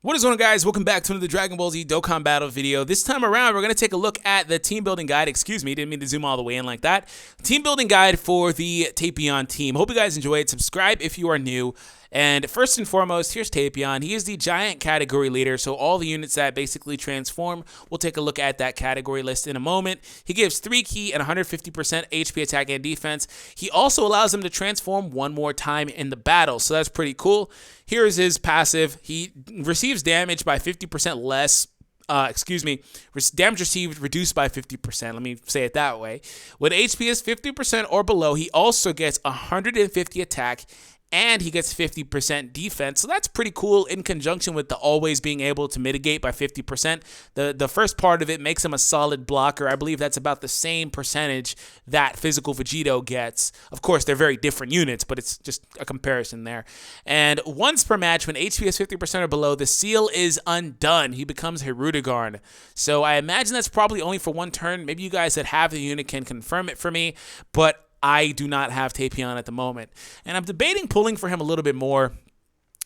What is going on, guys? Welcome back to another Dragon Ball Z Dokkan Battle video. This time around, we're going to take a look at the team building guide. Excuse me, didn't mean to zoom all the way in like that. Team building guide for the TAPION team. Hope you guys enjoy it. Subscribe if you are new. And first and foremost, here's TAPION. He is the giant category leader, so all the units that basically transform, we'll take a look at that category list in a moment. He gives 3 ki and 150% HP attack and defense. He also allows them to transform one more time in the battle, so that's pretty cool. Here is his passive. He receives damage by 50% less. Damage received reduced by 50%. Let me say it that way. When HP is 50% or below, he also gets 150 attack and he gets 50% defense. So that's pretty cool in conjunction with the always being able to mitigate by 50%. The first part of it makes him a solid blocker. I believe that's about the same percentage that Physical Vegito gets. Of course, they're very different units, but it's just a comparison there. And once per match, when HP is 50% or below, the seal is undone. He becomes Hirudegarn. So I imagine that's probably only for one turn. Maybe you guys that have the unit can confirm it for me, but I do not have TAPION at the moment. And I'm debating pulling for him a little bit more.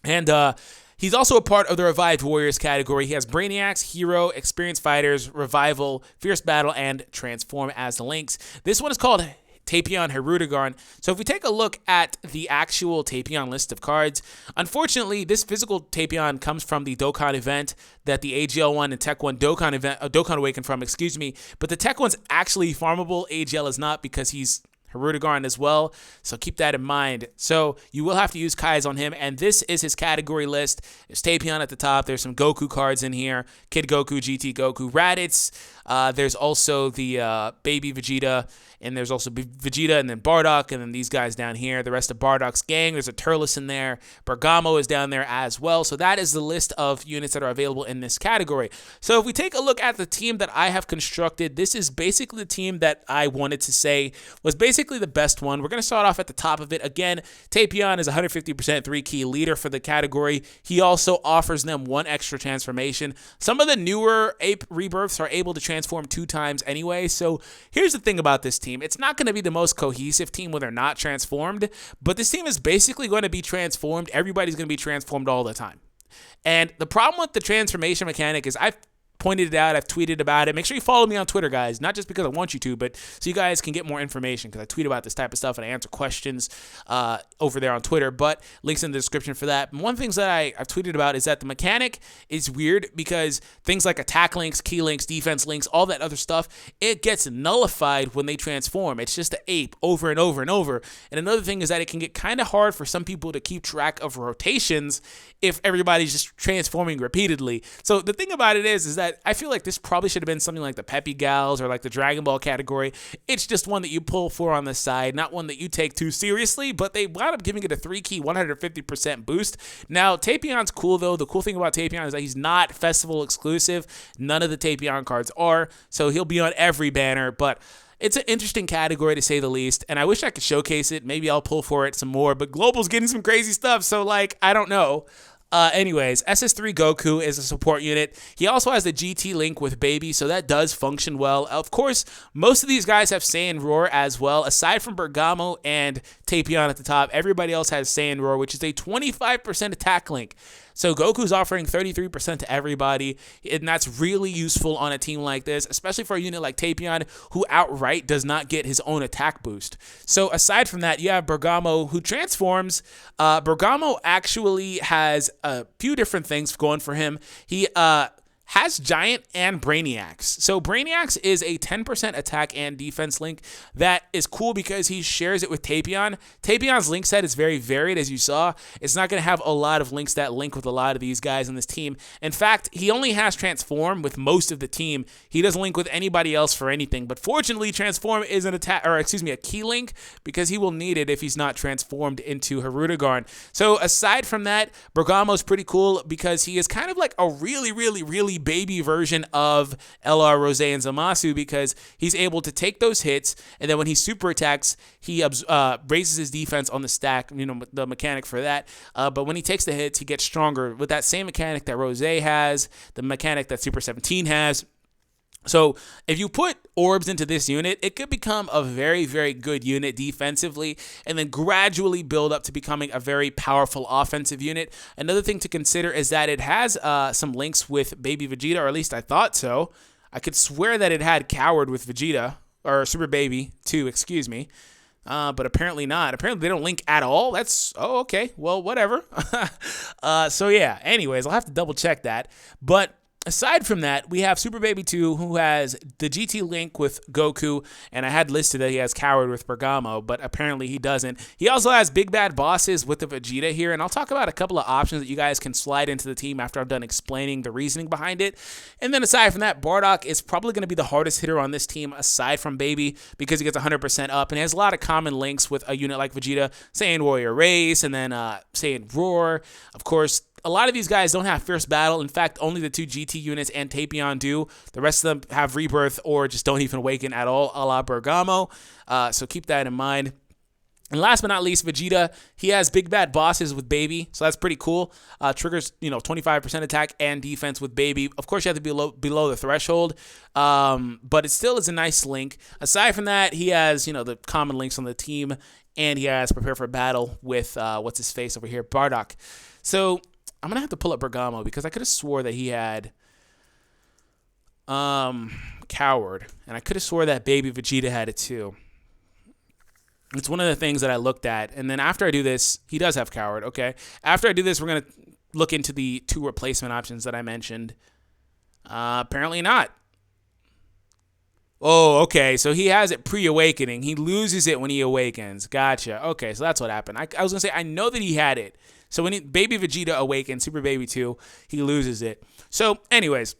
And he's also a part of the Revived Warriors category. He has Brainiacs, Hero, Experienced Fighters, Revival, Fierce Battle, and Transform as the links. This one is called TAPION Hirudegarn. So if we take a look at the actual TAPION list of cards, unfortunately, this physical TAPION comes from the Dokkan event that the AGL1 and Tech 1 Dokkan Awaken from, excuse me. But the Tech 1's actually farmable. AGL is not because he's Hirudegarn as well, so keep that in mind. So you will have to use Kais on him, and this is his category list. There's TAPION at the top. There's some Goku cards in here. Kid Goku, GT Goku, Raditz. There's also the Baby Vegeta, and there's also Vegeta and then Bardock, and then these guys down here. The rest of Bardock's gang. There's a Turles in there. Bergamo is down there as well. So that is the list of units that are available in this category. So if we take a look at the team that I have constructed, this is basically the team that I wanted to say was basically the best one. We're going to start off at the top of it. Again, TAPION is 150% 3 ki leader for the category. He also offers them one extra transformation. Some of the newer Ape rebirths are able to transform 2 times anyway. So here's the thing about this team. It's not going to be the most cohesive team when they're not transformed, but this team is basically going to be transformed. Everybody's going to be transformed all the time. And the problem with the transformation mechanic is I've pointed it out, I've tweeted about it. Make sure you follow me on Twitter, guys, not just because I want you to, but so you guys can get more information, because I tweet about this type of stuff and I answer questions over there on Twitter, but links in the description for that. And one of the things that I've tweeted about is that the mechanic is weird because things like attack links, key links, defense links, all that other stuff, it gets nullified when they transform. It's just an ape over and over and over. And another thing is that it can get kind of hard for some people to keep track of rotations if everybody's just transforming repeatedly. So the thing about it is that I feel like this probably should have been something like the Peppy Gals or like the Dragon Ball category. It's just one that you pull for on the side, not one that you take too seriously, but they wound up giving it a 3 ki 150% boost. Now, TAPION's cool though. The cool thing about TAPION is that he's not festival exclusive. None of the TAPION cards are, so he'll be on every banner, but it's an interesting category to say the least, and I wish I could showcase it. Maybe I'll pull for it some more, but Global's getting some crazy stuff, so like, I don't know. Anyways, SS3 Goku is a support unit. He also has the GT link with Baby, so that does function well. Of course, most of these guys have Saiyan Roar as well. Aside from Bergamo and TAPION at the top, everybody else has Saiyan Roar, which is a 25% attack link. So Goku's offering 33% to everybody, and that's really useful on a team like this, especially for a unit like TAPION, who outright does not get his own attack boost. So aside from that, you have Bergamo, who transforms. Bergamo actually has a few different things going for him. He has Giant and Brainiacs. So Brainiacs is a 10% attack and defense link. That is cool because he shares it with TAPION. TAPION's link set is very varied, as you saw. It's not going to have a lot of links that link with a lot of these guys in this team. In fact, he only has Transform with most of the team. He doesn't link with anybody else for anything. But fortunately, Transform is an a key link, because he will need it if he's not transformed into Hirudegarn. So aside from that, Bergamo's pretty cool because he is kind of like a really baby version of LR, Rose, and Zamasu, because he's able to take those hits, and then when he super attacks, he raises his defense on the stack, you know, the mechanic for that. But when he takes the hits, he gets stronger with that same mechanic that Rose has, the mechanic that Super 17 has. So if you put orbs into this unit, it could become a very, very good unit defensively and then gradually build up to becoming a very powerful offensive unit. Another thing to consider is that it has some links with Baby Vegeta, or at least I thought so. I could swear that it had Coward with Vegeta, or Super Baby 2, excuse me. But apparently not. Apparently they don't link at all. Oh, okay. Well, whatever. So yeah, anyways, I'll have to double check that. But aside from that, we have Super Baby 2, who has the GT link with Goku, and I had listed that he has Coward with Bergamo, but apparently he doesn't. He also has Big Bad Bosses with the Vegeta here, and I'll talk about a couple of options that you guys can slide into the team after I'm done explaining the reasoning behind it. And then aside from that, Bardock is probably going to be the hardest hitter on this team aside from Baby, because he gets 100% up and has a lot of common links with a unit like Vegeta, Saiyan Warrior Race, and then Saiyan Roar. Of course, a lot of these guys don't have Fierce Battle. In fact, only the 2 GT units and Tapion do. The rest of them have Rebirth or just don't even awaken at all, a la Bergamo. So keep that in mind. And last but not least, Vegeta, he has Big Bad Bosses with Baby, so that's pretty cool. Triggers, 25% attack and defense with Baby. Of course, you have to be below the threshold, but it still is a nice link. Aside from that, he has, the common links on the team, and he has Prepare for Battle with, what's his face over here, Bardock. So I'm going to have to pull up Bergamo because I could have swore that he had Coward, and I could have swore that Baby Vegeta had it too. It's one of the things that I looked at, and then after I do this, he does have Coward, okay. After I do this, we're going to look into the 2 replacement options that I mentioned. Apparently not. Oh, okay, so he has it pre-awakening. He loses it when he awakens. Gotcha. Okay, so that's what happened. I was going to say, I know that he had it. So when Baby Vegeta awakens, Super Baby 2, he loses it. So anyways,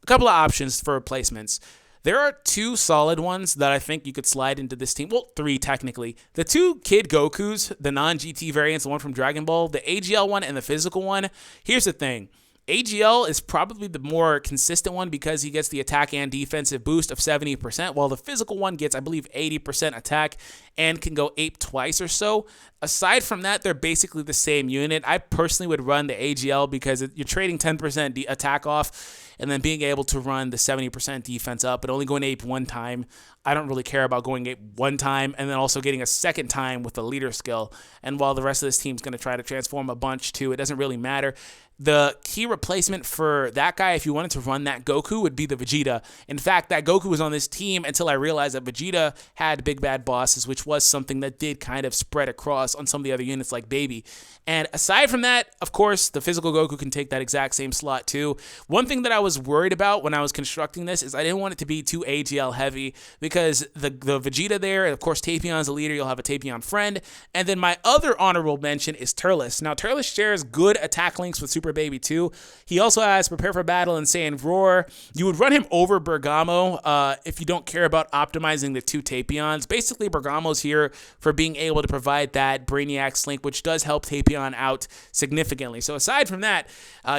a couple of options for replacements. There are 2 solid ones that I think you could slide into this team. Well, 3 technically. The 2 Kid Gokus, the non-GT variants, the one from Dragon Ball, the AGL one and the physical one. Here's the thing. AGL is probably the more consistent one because he gets the attack and defensive boost of 70%, while the physical one gets, I believe, 80% attack and can go ape twice or so. Aside from that, they're basically the same unit. I personally would run the AGL because you're trading 10% attack off and then being able to run the 70% defense up, but only going ape one time. I don't really care about going ape one time and then also getting a second time with the leader skill. And while the rest of this team's going to try to transform a bunch too, it doesn't really matter. The key replacement for that guy, if you wanted to run that Goku, would be the Vegeta. In fact, that Goku was on this team until I realized that Vegeta had Big Bad Bosses, which was something that did kind of spread across on some of the other units like Baby. And aside from that, of course, the physical Goku can take that exact same slot too. One thing that I was worried about when I was constructing this is I didn't want it to be too AGL heavy because the Vegeta there, and of course Tapion's a leader, you'll have a Tapion friend. And then my other honorable mention is Turles. Now, Turles shares good attack links with Super Baby 2. He also has Prepare for Battle and Saiyan Roar. You would run him over Bergamo if you don't care about optimizing the 2 Tapions. Basically, Bergamo's here for being able to provide that Brainiac's link, which does help Tapion out significantly. So aside from that,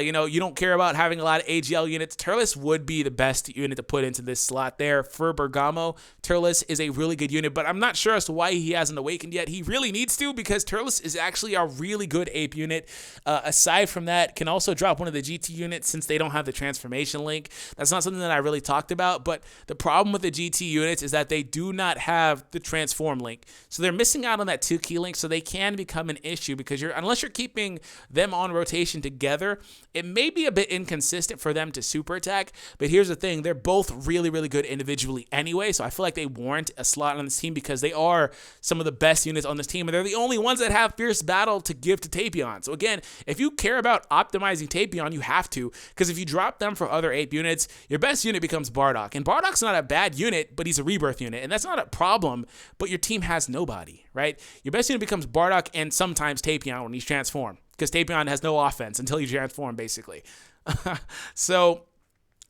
you don't care about having a lot of AGL units. Turles would be the best unit to put into this slot there for Bergamo. Turles is a really good unit, but I'm not sure as to why he hasn't awakened yet. He really needs to because Turles is actually a really good ape unit. Aside from that, can also drop one of the GT units since they don't have the transformation link. That's not something that I really talked about, but the problem with the GT units is that they do not have the transform link. So they're missing out on that 2 key link, so they can become an issue because unless you're keeping them on rotation together, it may be a bit inconsistent for them to super attack. But here's the thing, they're both really, really good individually anyway, so I feel like they warrant a slot on this team because they are some of the best units on this team, and they're the only ones that have Fierce Battle to give to Tapion. So again, if you care about optimizing Tapion, you have to, because if you drop them for other ape units, your best unit becomes Bardock. And Bardock's not a bad unit, but he's a rebirth unit, and that's not a problem, but your team has nobody, right? Your best unit becomes Bardock and sometimes Tapion when he's transformed, because Tapion has no offense until you transform, basically. So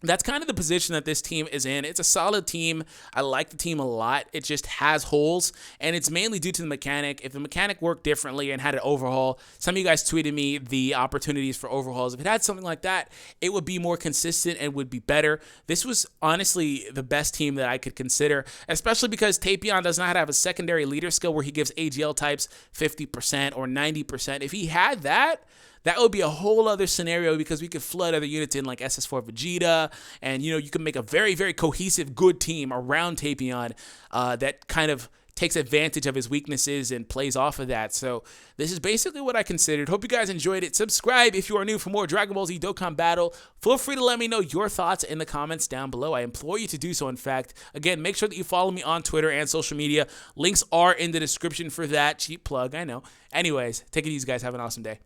that's kind of the position that this team is in. It's a solid team. I like the team a lot. It just has holes, and it's mainly due to the mechanic. If the mechanic worked differently and had an overhaul, some of you guys tweeted me the opportunities for overhauls. If it had something like that, it would be more consistent and would be better. This was honestly the best team that I could consider, especially because Tapion does not have a secondary leader skill where he gives AGL types 50% or 90%. If he had that, that would be a whole other scenario because we could flood other units in like SS4 Vegeta, and you can make a very, very cohesive, good team around Tapion that kind of takes advantage of his weaknesses and plays off of that. So this is basically what I considered. Hope you guys enjoyed it. Subscribe if you are new for more Dragon Ball Z Dokkan Battle. Feel free to let me know your thoughts in the comments down below. I implore you to do so, in fact. Again, make sure that you follow me on Twitter and social media. Links are in the description for that. Cheap plug, I know. Anyways, take it easy, guys. Have an awesome day.